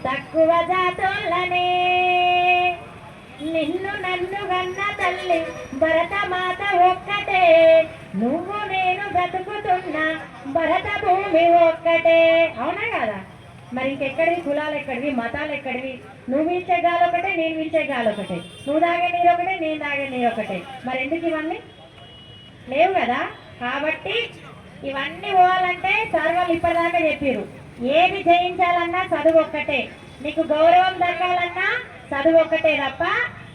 తక్కువ జాతులనే నిన్ను నన్ను గన్న తల్లి భరతమాత ఒక్కటే నువ్వు నేను బ్రతుకుతున్న భరత భూమి ఒక్కటే. అవునా కదా? మరి ఇంకెక్కడివి కులాలు ఎక్కడివి మతాలు ఎక్కడివి? నువ్వు ఇచ్చే గాలి ఒకటే నేను ఇచ్చే గాలి ఒకటే, నువ్వు తాగే నీరు ఒకటే నేను తాగే నీరు ఒకటే. మరి ఎందుకు ఇవన్నీ లేవు కదా? కాబట్టి ఇవన్నీ పోవాలంటే సర్వాలు ఇప్పటిదాకా చెప్పారు. ఏది జయించాలన్నా చదువు ఒక్కటే, నీకు గౌరవం దక్కాలన్నా చదువు ఒక్కటే తప్ప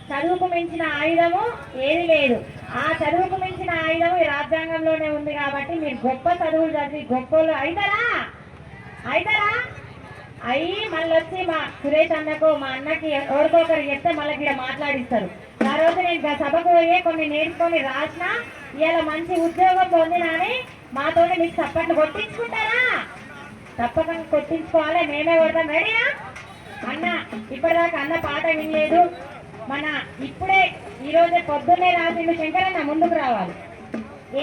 చదువుకు మించిన ఆయుధము ఏది లేదు. ఆ చదువుకు మించిన ఆయుధము ఈ రాజ్యాంగంలోనే ఉంది. కాబట్టి మీరు గొప్ప చదువులు చదివి గొప్పలు అవుతారా అయ్యి మళ్ళీ వచ్చి మా సురేష్ అన్నకు మా అన్నకి ఎవరికొకరు చెప్తే మళ్ళీ ఇక్కడ మాట్లాడిస్తారు. ఆ రోజు నేను సభకు పోయే కొన్ని నేర్చుకొని రాసిన ఇలా మంచి ఉద్యోగం పొందినని మాతో మీకు చప్పట్లు కొట్టించుకుంటారా? తప్పకుండా కొట్టించుకోవాలి, మేమే కొడతాం. రెడీనా అన్న? ఇప్పటిదాకా అన్న పాట వినలేదు. మన ఇప్పుడే ఈరోజే పొద్దున్నే రాసిండు శంకరన్న, ముందుకు రావాలి.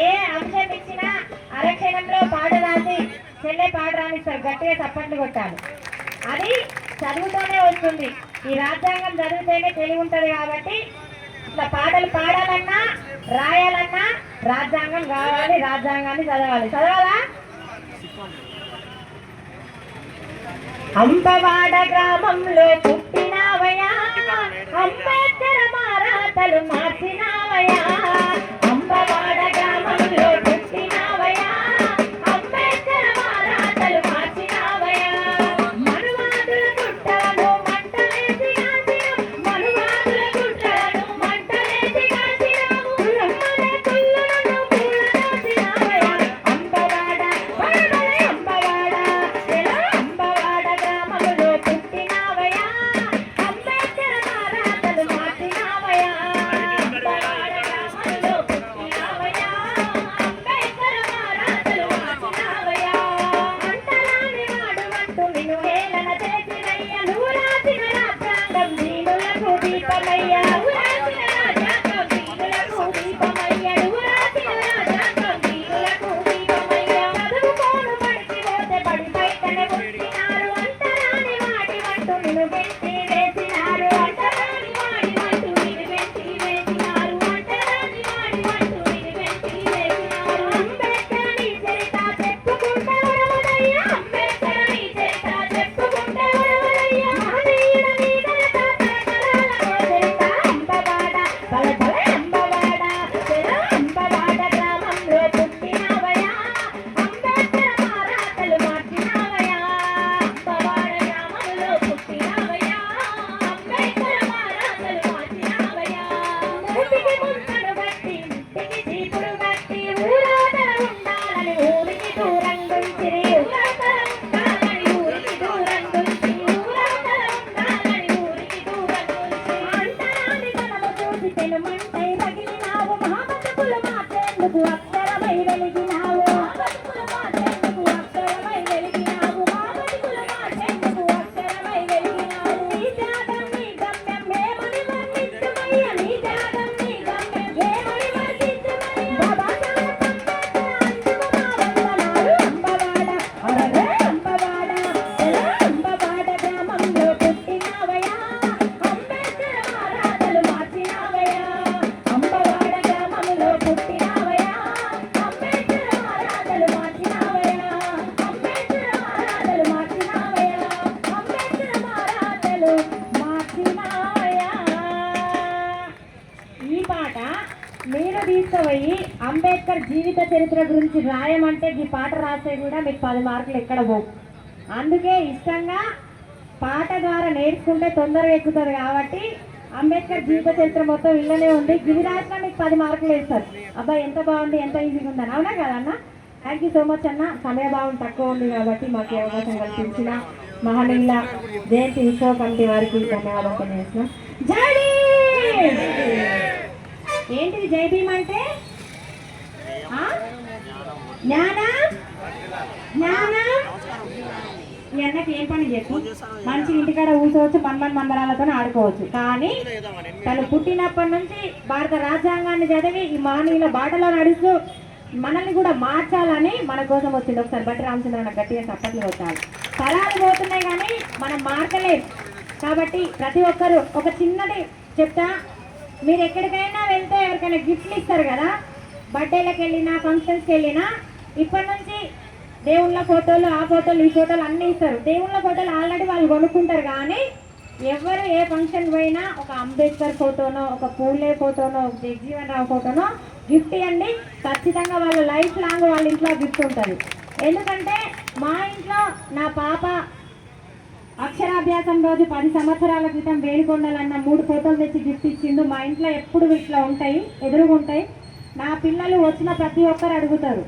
ఏ అంశం ఇచ్చినా అరక్షణంలో పాట రాసి చెల్లె పాట రానిస్తారు, గట్టిగా చప్పట్లు కొట్టాలి. అది చదువుతోనే వస్తుంది. ఈ రాజ్యాంగం చదివితేనే తెలివి ఉంటుంది. కాబట్టి ఇట్లా పాటలు పాడాలన్నా రాయాలన్నా రాజ్యాంగం కావాలి, రాజ్యాంగాన్ని చదవాలా? అంబవాడ గ్రామంలో పుట్టినావయా, అంబేద్కర్ మారాతలు మార్చినావయా. అంబవాడ గ్రామంలో పుట్టినావయా, అంబేద్కర్ మారాతలు మార్చినావయా. మనువాదుల గుట్టలను మంటలేసి కాల్చినావు, మనువాదుల గుట్టలను మంటలేసి కాల్చినావు. రమ్మనే కుళ్ళలను పూలదోసినావయా. అంబవాడ బడబడే అంబవాడ, ఎలా అంబవాడ గ్రామంలో పుట్టినావయా, అంబేద్కర్ మారాతలు మార్చినావయా. అంబవాడ గ్రామంలో పుట్టినావయా, అంబేద్కర్ మారాతలు మార్చినావయా. అంటరాని వాడు అంటూ నిన్ను హేళన చేసినయ్యా, నువ్వు రాసిన రాజ్యాంగం దీనులకు దీపమయ్యా. నువ్వు రాసిన రాజ్యాంగం దీనులకు దీపమయ్యా. నువ్వు రాసిన రాజ్యాంగం దీనులకు దీపమయ్యా. చదువుకోను పడిపోతే పడి బయటనే పుట్టినారు, అంటరాని వాడి అంటూ నిన్ను వెంటి వేసినారు. అంటరాని వాడి అంటూ నిన్ను వెంటి వేసినారు. అంటరాని వాడి అంటూ నిన్ను వెంటి వేసినారు. అంబేద్కర్ నీ చరిత చెప్పుకుంటే ఉడవదయ్యా, అంబేద్కర్ నీ చరిత చెప్పుకుంటే ఉడవదయ్యా. మహనీయుల నీ ఘనత తరతరాలలో చరిత. అంబవాడ బలబల అంబవాడ, చెర అంబవాడ గ్రామంలో పుట్టినావయా, అంబేద్కర్ మారాతలు మార్చినావయా. అంబవాడ గ్రామంలో పుట్టినావయా, అంబేద్కర్ మారాతలు మార్చినావయా. మూతికి ముద్దను బట్టి ముట్టికి చీపురు బట్టి ఊరవతల ఉండాలని ఊరికి దూరం గుంచిరి. ఊరవతల ఉండాలని ఊరికి దూరం గుంచిరి. ఊరవతల ఉండాలని ఊరికి దూరం గుంచిరి. అంటరాని తనము చూసి పెనుమంటై రగిలినావు, మహాబతుకులు మార్చేందుకు అక్షరమై వెలిగినావు. మహాబతుకులు మార్చేందుకు అక్షరమై వెలిగినావు. మహాబతుకులు మార్చేందుకు అక్షరమై వెలిగినావు. నీ త్యాగం నీ గమ్యం మేమని వర్ణించుమయ్య, నీ త్యాగం నీ గమ్యం మేమని వర్ణించుమయ్య. బాబా సాహెబ్ అంబేద్కర్ అందుకు మా వందనాలు. అంబవాడ అరరే అంబవాడ, ఎలా అంబవాడ గ్రామంలో పుట్టినావయా, అంబేద్కర్ మారాతలు మార్చినావయా. అంబవాడ గ్రామంలో పుట్టినావయా, అంబేద్కర్ మారాతలు మార్చినావయా. అంబేద్కర్ మారాతలు మార్చినావయా. అంబేద్కర్ మారాతలు మార్చినావయా. ఈ పాట మీరు తీసుకుపోయి అంబేద్కర్ జీవిత చరిత్ర గురించి రాయమంటే ఈ పాట రాస్తే కూడా మీకు 10 మార్కులు ఎక్కడ పోవు. అందుకే ఇష్టంగా పాట ద్వారా నేర్చుకుంటే తొందరగా ఎక్కుతుంది. కాబట్టి అంబేద్కర్ జీవిత చరిత్ర మొత్తం ఇళ్ళనే ఉంది. గిరి రాసిన మీకు 10 మార్కులు వేస్తారు. అబ్బాయి ఎంత బాగుంది, ఎంత ఈజీగా ఉందని. అవునా కదా అన్న? థ్యాంక్ యూ సో మచ్ అన్న. సమయభావం తక్కువ ఉంది కాబట్టి మాకు ఈ అవకాశం కల్పించిన మహనీయుల జయంతి ఉత్సవ కమిటీ వారికి ధన్యవాదాలు తెలియజేస్తున్నాం. జై భీమ్! ఏంటిది జై భీమ్ అంటే? జ్ఞానం జ్ఞానం. ఈ అన్నకి ఏం పని చెప్పు, మంచి ఇంటికాడ కూర్చోవచ్చు, మందరాలతో ఆడుకోవచ్చు. కానీ తను పుట్టినప్పటి నుంచి భారత రాజ్యాంగాన్ని చదివి ఈ మానవుల బాటలో నడుస్తూ మనల్ని కూడా మార్చాలని మన కోసం వచ్చింది. ఒకసారి బట్టి రామచంద్రన్న గట్టిగా చప్పట్లు కొట్టాలి. తరాలు పోతున్నాయి కానీ మనం మార్చలేదు. కాబట్టి ప్రతి ఒక్కరు ఒక చిన్నది చెప్తా, మీరు ఎక్కడికైనా వెళ్తే ఎవరికైనా గిఫ్ట్లు ఇస్తారు కదా, బర్త్డేలకు వెళ్ళినా ఫంక్షన్స్కి వెళ్ళినా, ఇప్పటి నుంచి దేవుళ్ళ ఫోటోలు ఆ ఫోటోలు ఈ ఫోటోలు అన్నీ ఇస్తారు. దేవుళ్ళ ఫోటోలు ఆల్రెడీ వాళ్ళు కొనుక్కుంటారు కానీ ఎవరు ఏ ఫంక్షన్ పోయినా ఒక అంబేద్కర్ ఫోటోనో, ఒక పూలే ఫోటోనో, ఒక జగజీవన్ రావు ఫోటోనో గిఫ్ట్ ఇవ్వండి. ఖచ్చితంగా వాళ్ళ లైఫ్ లాంగ్ వాళ్ళ ఇంట్లో గిఫ్ట్ ఉంటుంది. ఎందుకంటే మా ఇంట్లో నా పాప అక్షరాభ్యాసం రోజు 10 సంవత్సరాల క్రితం వేడుకొండలన్న 3 ఫోటోలు తెచ్చి గిఫ్ట్ ఇచ్చిండు. మా ఇంట్లో ఎప్పుడు ఇట్లా ఉంటాయి, ఎదురుగుంటాయి. నా పిల్లలు వచ్చిన ప్రతి ఒక్కరు అడుగుతారు,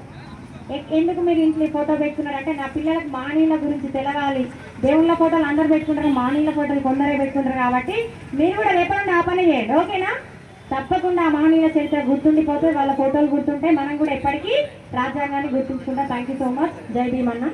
ఎందుకు మీరు ఇంట్లో ఫోటో పెట్టుకున్నారంటే నా పిల్లలకు మానీళ్ళ గురించి తెలవాలి. దేవుళ్ళ ఫోటోలు అందరు పెట్టుకుంటారు, మానీళ్ళ ఫోటోలు కొందరే పెట్టుకుంటారు. కాబట్టి మీరు కూడా రేపటి నుండి ఆ పని చేయండి, ఓకేనా? తప్పకుండా ఆ మహనీయుల చరిత్ర గుర్తుండిపోతే, వాళ్ళ ఫోటోలు గుర్తుంటే మనం కూడా ఎప్పటికీ రాజ్యాంగాన్ని గుర్తుంచుకుంటాం. Thank you so much. Jai Bhim అన్న.